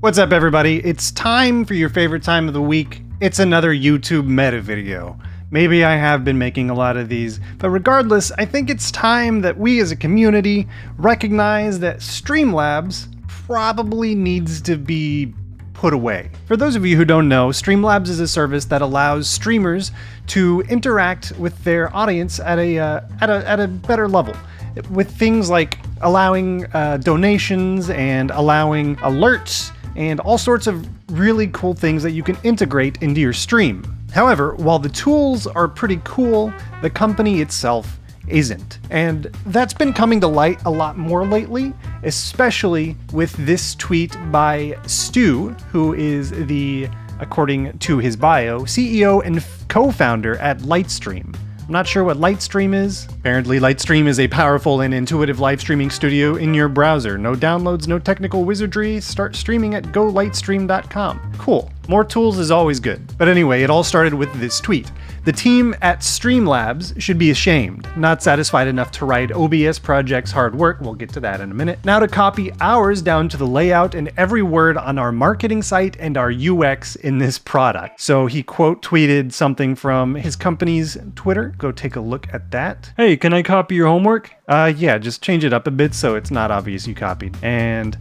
What's up, everybody? It's time for your favorite time of the week. It's another YouTube meta video. Maybe I have been making a lot of these, but regardless, I think it's time that we as a community recognize that Streamlabs probably needs to be put away. For those of you who don't know, Streamlabs is a service that allows streamers to interact with their audience at a better level, with things like allowing donations and allowing alerts and all sorts of really cool things that you can integrate into your stream. However, while the tools are pretty cool, the company itself isn't. And that's been coming to light a lot more lately, especially with this tweet by Stu, who is the, according to his bio, CEO and co-founder at Lightstream. I'm not sure what Lightstream is. Apparently, Lightstream is a powerful and intuitive live streaming studio in your browser. No downloads, no technical wizardry. Start streaming at golightstream.com. Cool. More tools is always good. But anyway, it all started with this tweet. The team at Streamlabs should be ashamed, not satisfied enough to write OBS projects' hard work, we'll get to that in a minute, now to copy ours down to the layout and every word on our marketing site and our UX in this product. So he quote tweeted something from his company's Twitter. Go take a look at that. Hey, can I copy your homework? Yeah, just change it up a bit so it's not obvious you copied. And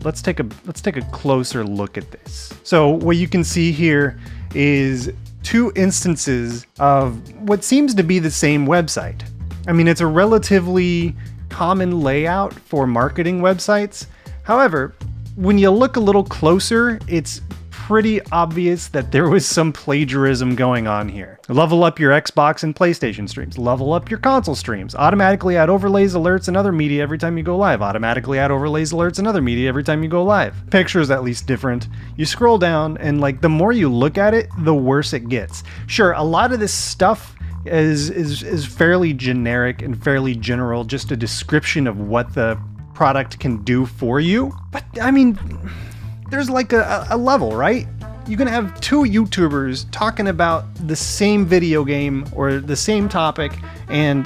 let's take a closer look at this. So what you can see here is two instances of what seems to be the same website. I mean, it's a relatively common layout for marketing websites. However, when you look a little closer, it's pretty obvious that there was some plagiarism going on here. Level up your Xbox and PlayStation streams. Level up your console streams. Automatically add overlays, alerts, and other media every time you go live. Automatically add overlays, alerts, and other media every time you go live. Picture's at least different. You scroll down, and like the more you look at it, the worse it gets. Sure, a lot of this stuff is fairly generic and fairly general, just a description of what the product can do for you. But I mean, there's like a level, right? You can have two YouTubers talking about the same video game or the same topic, and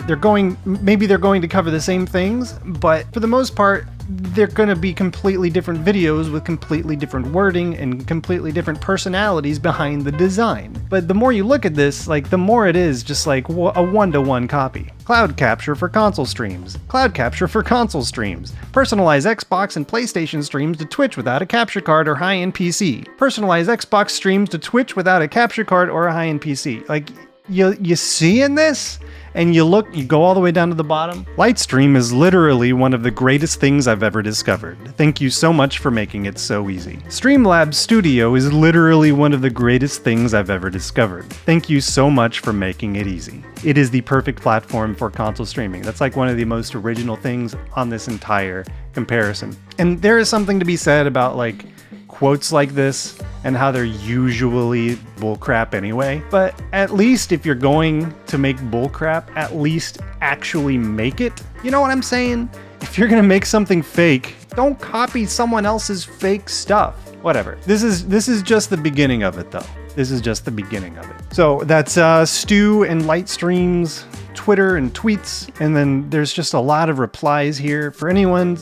maybe they're going to cover the same things, but for the most part, they're going to be completely different videos with completely different wording and completely different personalities behind the design. But the more you look at this, like the more it is just like a one-to-one copy. Cloud capture for console streams. Cloud capture for console streams. Personalize Xbox and PlayStation streams to Twitch without a capture card or high-end PC. Personalize Xbox streams to Twitch without a capture card or a high-end PC. Like, you see in this? And you go all the way down to the bottom. Lightstream is literally one of the greatest things I've ever discovered. Thank you so much for making it so easy. Streamlabs Studio is literally one of the greatest things I've ever discovered. Thank you so much for making it easy. It is the perfect platform for console streaming. That's like one of the most original things on this entire comparison. And there is something to be said about like quotes like this and how they're usually bullcrap anyway. But at least if you're going to make bullcrap, at least actually make it. You know what I'm saying? If you're gonna make something fake, don't copy someone else's fake stuff. Whatever. This is just the beginning of it though. This is just the beginning of it. So that's Stu and Lightstream's Twitter and tweets, and then there's just a lot of replies here. For anyone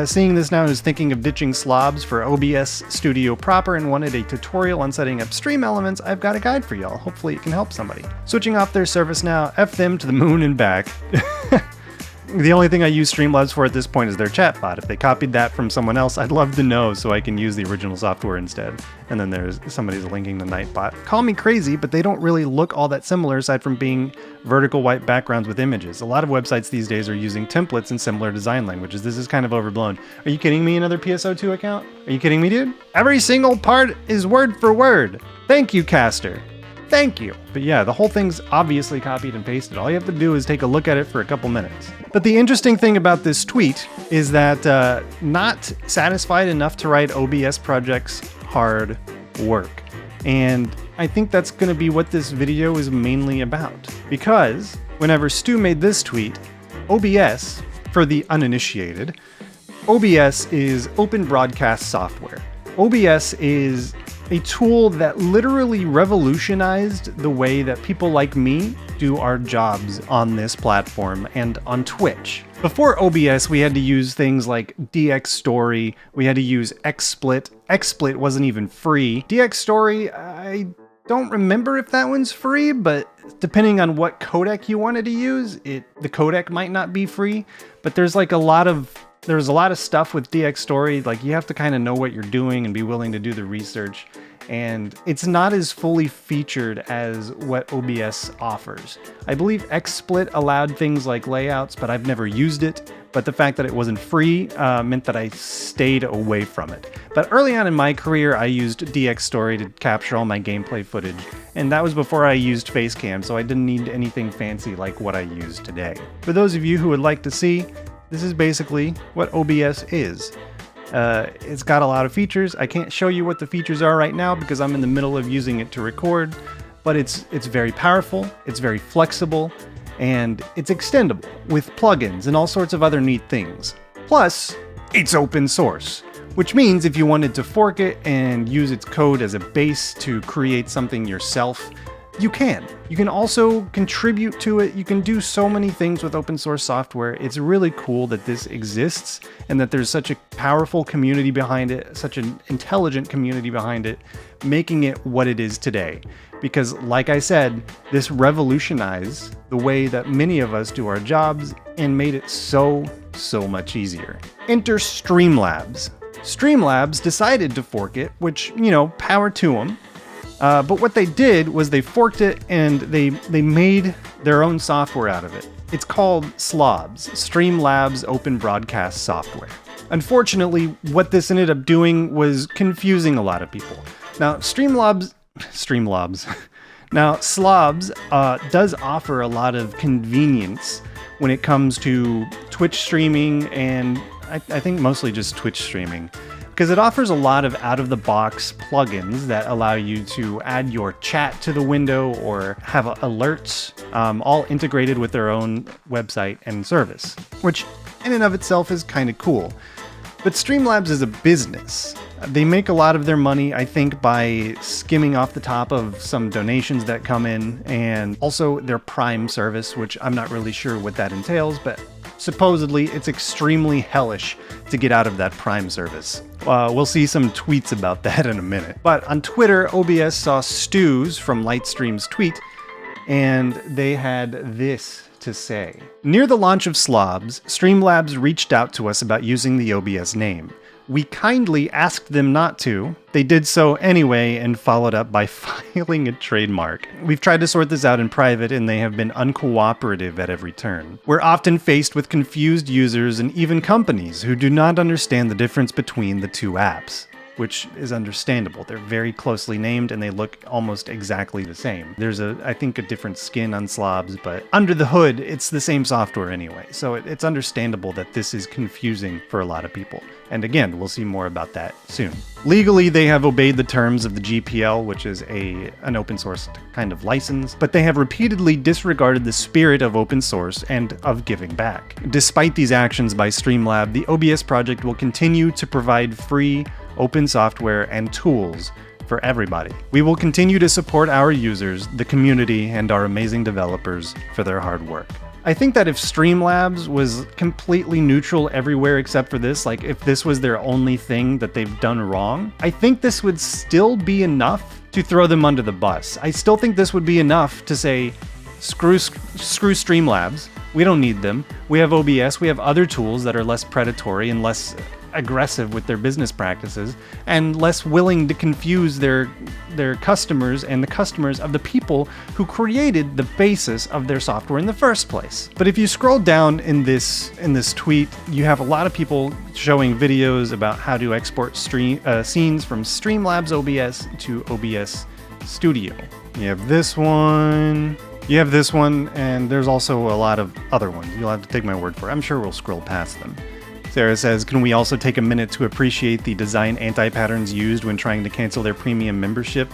seeing this now who's thinking of ditching slobs for OBS Studio proper and wanted a tutorial on setting up stream elements, I've got a guide for y'all. Hopefully it can help somebody. Switching off their service now, F them to the moon and back. The only thing I use Streamlabs for at this point is their chatbot. If they copied that from someone else, I'd love to know so I can use the original software instead. And then there's somebody's linking the Nightbot. Call me crazy, but they don't really look all that similar aside from being vertical white backgrounds with images. A lot of websites these days are using templates and similar design languages. This is kind of overblown. Are you kidding me? Another PSO2 account? Are you kidding me, dude? Every single part is word for word. Thank you, Caster. Thank you. But yeah, the whole thing's obviously copied and pasted. All you have to do is take a look at it for a couple minutes. But the interesting thing about this tweet is that not satisfied enough to write OBS projects hard work. And I think that's going to be what this video is mainly about. Because whenever Stu made this tweet, OBS, for the uninitiated, OBS is open broadcast software. OBS is a tool that literally revolutionized the way that people like me do our jobs on this platform and on Twitch. Before OBS, we had to use things like DxStory, we had to use XSplit. XSplit wasn't even free. DxStory, I don't remember if that one's free, but depending on what codec you wanted to use, the codec might not be free. But there's like a lot of stuff with DxStory, like you have to kind of know what you're doing and be willing to do the research. And it's not as fully featured as what OBS offers. I believe XSplit allowed things like layouts, but I've never used it. But the fact that it wasn't free meant that I stayed away from it. But early on in my career, I used DxStory to capture all my gameplay footage. And that was before I used Facecam, so I didn't need anything fancy like what I use today. For those of you who would like to see, this is basically what OBS is. It's got a lot of features. I can't show you what the features are right now because I'm in the middle of using it to record, but it's very powerful, it's very flexible, and it's extendable with plugins and all sorts of other neat things. Plus, it's open source, which means if you wanted to fork it and use its code as a base to create something yourself, you can. You can also contribute to it. You can do so many things with open source software. It's really cool that this exists and that there's such a powerful community behind it, such an intelligent community behind it, making it what it is today. Because like I said, this revolutionized the way that many of us do our jobs and made it so much easier. Enter Streamlabs. Streamlabs decided to fork it, which, power to them. But what they did was they forked it and they made their own software out of it. It's called slobs, Streamlabs Open Broadcast Software. Unfortunately, what this ended up doing was confusing a lot of people. Now, slobs does offer a lot of convenience when it comes to Twitch streaming and I think mostly just Twitch streaming. Because it offers a lot of out-of-the-box plugins that allow you to add your chat to the window or have alerts, all integrated with their own website and service, which in and of itself is kind of cool. But Streamlabs is a business. They make a lot of their money, I think, by skimming off the top of some donations that come in, and also their Prime service, which I'm not really sure what that entails, but supposedly it's extremely hellish to get out of that Prime service. We'll see some tweets about that in a minute. But on Twitter, OBS saw Stews from Lightstream's tweet, and they had this to say. Near the launch of Slobs, Streamlabs reached out to us about using the OBS name. We kindly asked them not to. They did so anyway and followed up by filing a trademark. We've tried to sort this out in private and they have been uncooperative at every turn. We're often faced with confused users and even companies who do not understand the difference between the two apps, which is understandable. They're very closely named and they look almost exactly the same. There's I think a different skin on Slobs, but under the hood, it's the same software anyway. So it's understandable that this is confusing for a lot of people. And again, we'll see more about that soon. Legally, they have obeyed the terms of the GPL, which is an open source kind of license, but they have repeatedly disregarded the spirit of open source and of giving back. Despite these actions by Streamlab, the OBS project will continue to provide free, open software and tools for everybody. We will continue to support our users, the community, and our amazing developers for their hard work. I think that if Streamlabs was completely neutral everywhere except for this, like if this was their only thing that they've done wrong, I think this would still be enough to throw them under the bus. I still think this would be enough to say, screw Streamlabs, we don't need them. We have OBS, we have other tools that are less predatory and less aggressive with their business practices and less willing to confuse their customers and the customers of the people who created the basis of their software in the first place. But if you scroll down in this tweet, you have a lot of people showing videos about how to export scenes from Streamlabs OBS to OBS Studio. You have this one, and there's also a lot of other ones. You'll have to take my word for it. I'm sure we'll scroll past them. Sarah says, can we also take a minute to appreciate the design anti-patterns used when trying to cancel their premium membership?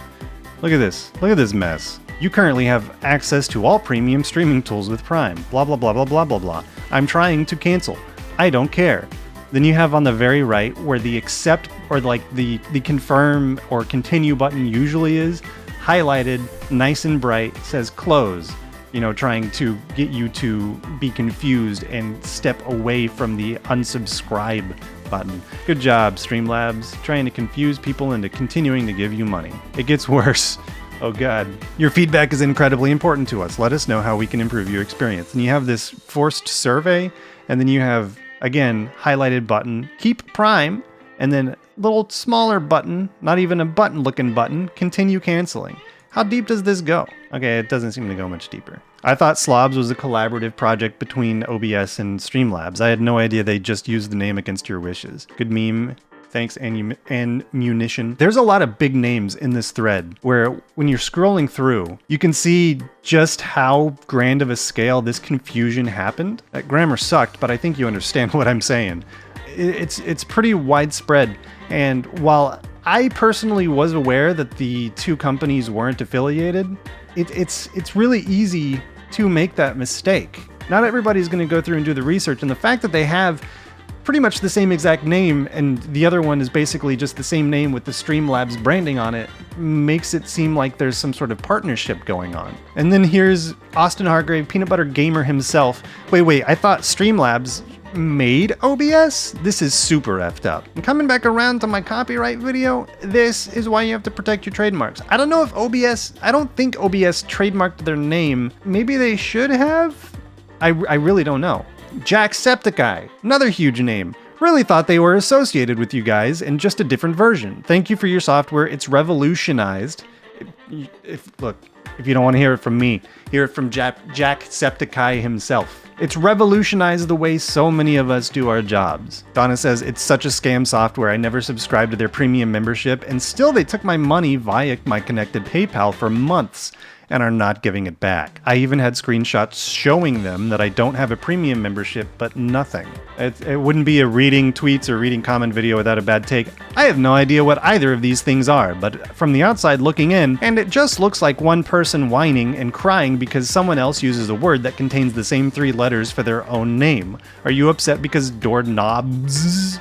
Look at this mess. You currently have access to all premium streaming tools with Prime, blah blah blah blah blah blah blah. I'm trying to cancel. I don't care. Then you have on the very right where the accept or like the confirm or continue button usually is, highlighted nice and bright, says close. you know, trying to get you to be confused and step away from the unsubscribe button. Good job, Streamlabs, trying to confuse people into continuing to give you money. It gets worse. Oh god. Your feedback is incredibly important to us. Let us know how we can improve your experience. And you have this forced survey, and then you have, again, highlighted button, keep Prime, and then little smaller button, not even a button looking button, continue canceling. How deep does this go? Okay, it doesn't seem to go much deeper. I thought Slobs was a collaborative project between OBS and Streamlabs. I had no idea they just used the name against your wishes. Good meme. Thanks, and munition. There's a lot of big names in this thread where when you're scrolling through, you can see just how grand of a scale this confusion happened. That grammar sucked, but I think you understand what I'm saying. It's pretty widespread, and while I personally was aware that the two companies weren't affiliated, it's really easy to make that mistake. Not everybody's going to go through and do the research, and the fact that they have pretty much the same exact name and the other one is basically just the same name with the Streamlabs branding on it makes it seem like there's some sort of partnership going on. And then here's Austin Hargrave, Peanut Butter Gamer himself. Wait, I thought Streamlabs made OBS? This is super effed up. And coming back around to my copyright video, this is why you have to protect your trademarks. I don't know if I don't think OBS trademarked their name. Maybe they should have? I really don't know. Jacksepticeye, another huge name. Really thought they were associated with you guys and just a different version. Thank you for your software. It's revolutionized. Look, if you don't want to hear it from me, hear it from Jacksepticeye himself. It's revolutionized the way so many of us do our jobs. Donna says, it's such a scam software. I never subscribed to their premium membership, and still they took my money via my connected PayPal for months and are not giving it back. I even had screenshots showing them that I don't have a premium membership, but nothing. It wouldn't be a reading tweets or reading comment video without a bad take. I have no idea what either of these things are, but from the outside looking in, and it just looks like one person whining and crying because someone else uses a word that contains the same 3 letters for their own name. Are you upset because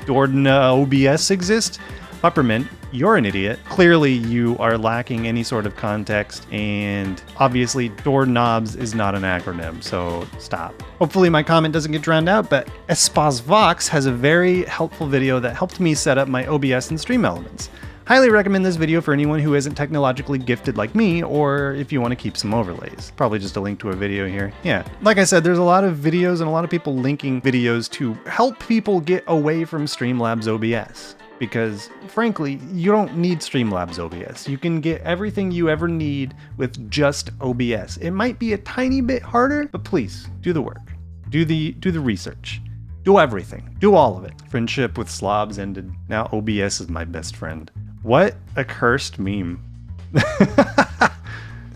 OBS exist? Peppermint, you're an idiot. Clearly you are lacking any sort of context, and obviously doorknobs is not an acronym, so stop. Hopefully my comment doesn't get drowned out, but Espasvox has a very helpful video that helped me set up my OBS and Stream Elements. Highly recommend this video for anyone who isn't technologically gifted like me, or if you want to keep some overlays. Probably just a link to a video here. Yeah, like I said, there's a lot of videos and a lot of people linking videos to help people get away from Streamlabs OBS. Because, frankly, you don't need Streamlabs OBS. You can get everything you ever need with just OBS. It might be a tiny bit harder, but please, do the work. Do the research. Do everything. Do all of it. Friendship with slobs ended. Now OBS is my best friend. What a cursed meme.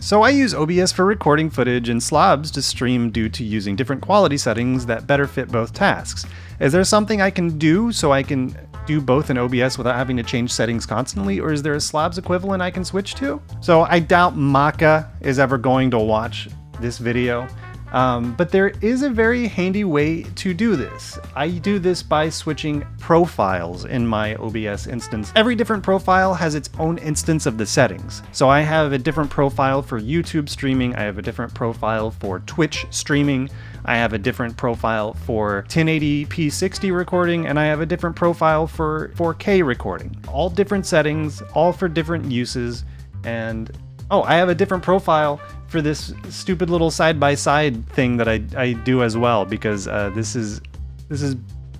So I use OBS for recording footage and slobs to stream due to using different quality settings that better fit both tasks. Is there something I can do so I can do both in OBS without having to change settings constantly, or is there a slobs equivalent I can switch to? So I doubt Maka is ever going to watch this video. But there is a very handy way to do this. I do this by switching profiles in my OBS instance. Every different profile has its own instance of the settings. So I have a different profile for YouTube streaming, I have a different profile for Twitch streaming, I have a different profile for 1080p 60 recording, and I have a different profile for 4K recording. All different settings, all for different uses, and I have a different profile for this stupid little side-by-side thing that I do as well, because this is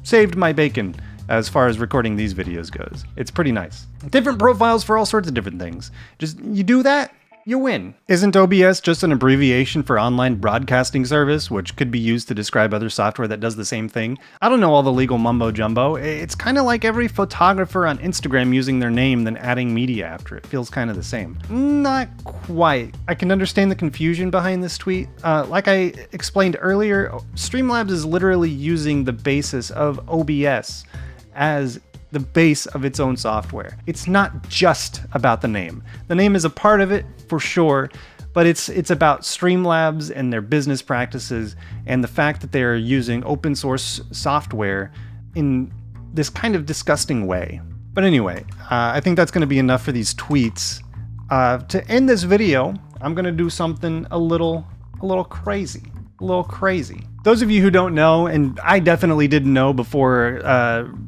saved my bacon as far as recording these videos goes. It's pretty nice. Different profiles for all sorts of different things. Just, you do that, you win. Isn't OBS just an abbreviation for online broadcasting service, which could be used to describe other software that does the same thing? I don't know all the legal mumbo jumbo. It's kind of like every photographer on Instagram using their name then adding media after it. Feels kind of the same. Not quite. I can understand the confusion behind this tweet. Like I explained earlier, Streamlabs is literally using the basis of OBS as the base of its own software. It's not just about the name. The name is a part of it, for sure, but it's about Streamlabs and their business practices and the fact that they're using open source software in this kind of disgusting way. But anyway, I think that's going to be enough for these tweets. To end this video, I'm going to do something a little a little crazy. A little crazy. Those of you who don't know, and I definitely didn't know before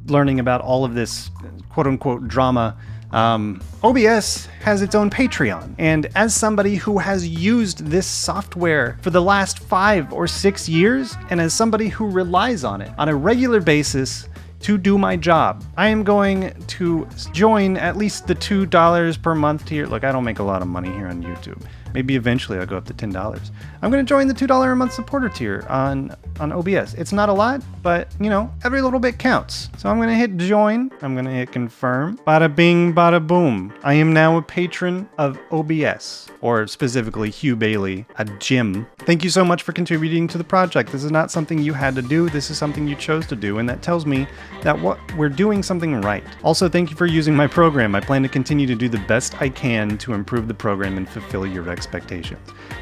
learning about all of this quote-unquote drama, OBS has its own Patreon. And as somebody who has used this software for the last 5 or 6 years, and as somebody who relies on it on a regular basis to do my job, I am going to join at least the $2 per month tier. Look, I don't make a lot of money here on YouTube. Maybe eventually I'll go up to $10. I'm going to join the $2 a month supporter tier on OBS. It's not a lot, but you know, every little bit counts. So I'm going to hit join. I'm going to hit confirm. Bada bing, bada boom. I am now a patron of OBS, or specifically Hugh Bailey, a Jim. Thank you so much for contributing to the project. This is not something you had to do. This is something you chose to do, and that tells me that we're doing something right. Also, thank you for using my program. I plan to continue to do the best I can to improve the program and fulfill your expectations.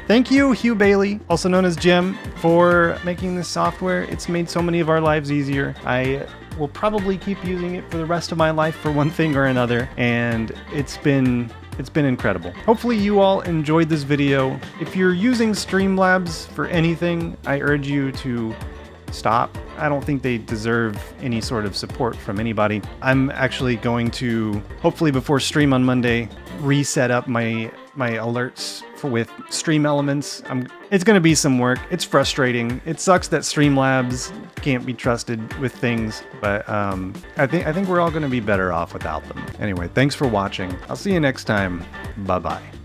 Thank you, Hugh Bailey, also known as Jim, for making this software. It's made so many of our lives easier. I will probably keep using it for the rest of my life for one thing or another, and it's been incredible. Hopefully you all enjoyed this video. If you're using Streamlabs for anything, I urge you to stop. I don't think they deserve any sort of support from anybody. I'm actually going to, hopefully before stream on Monday, reset up my alerts with Stream Elements. It's going to be some work. It's frustrating. It sucks that Streamlabs can't be trusted with things, but I think we're all going to be better off without them. Anyway, thanks for watching. I'll see you next time. Bye-bye.